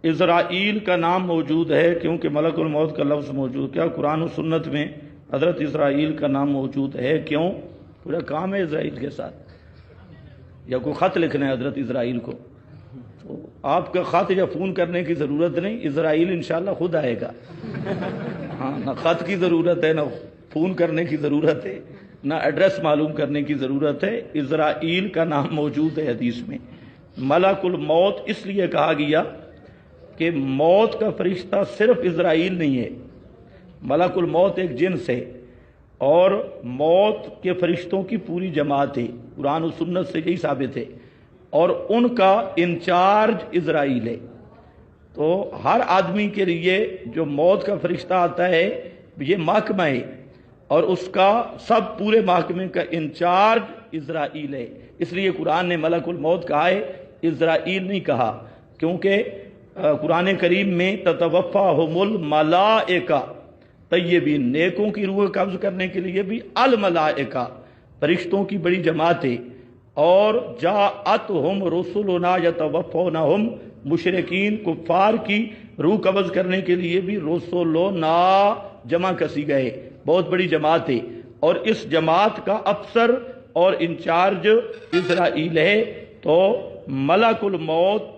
اسرائیل کا نام موجود ہے کیونکہ ملک الموت کا لفظ موجود. کیا قرآن و سنت میں حضرت اسرائیل کا نام موجود ہے؟ کیوں؟ پورا کام ہے اسرائیل کے ساتھ. یا کوئی خط لکھنا ہے حضرت اسرائیل کو تو آپ کا خط یا فون کرنے کی ضرورت نہیں، اسرائیل انشاءاللہ خود آئے گا. ہاں، نہ خط کی ضرورت ہے، نہ فون کرنے کی ضرورت ہے، نہ ایڈریس معلوم کرنے کی ضرورت ہے. اسرائیل کا نام موجود ہے حدیث میں. ملک الموت اس لیے کہا گیا کہ موت کا فرشتہ صرف اسرائیل نہیں ہے. ملک الموت ایک جنس ہے اور موت کے فرشتوں کی پوری جماعت ہے. قرآن و سنت سے یہی ثابت ہے، اور ان کا انچارج اسرائیل ہے. تو ہر آدمی کے لیے جو موت کا فرشتہ آتا ہے یہ محکمہ ہے، اور اس کا سب پورے محکمے کا انچارج اسرائیل ہے. اس لیے قرآن نے ملک الموت کہا ہے، اسرائیل نہیں کہا، کیونکہ قرآن کریم میں تتوفاہم الملائکہ، طیبین، نیکوں کی روح قبض کرنے کے لیے بھی الملائکہ، فرشتوں کی بڑی جماعت ہے. اور جاءتہم رسلنا یتوفونہم، مشرکین کفار کی روح قبض کرنے کے لیے بھی رسلنا جمع کسی گئے، بہت بڑی جماعت ہے. اور اس جماعت کا افسر اور انچارج اسرائیل ہے. تو ملک الموت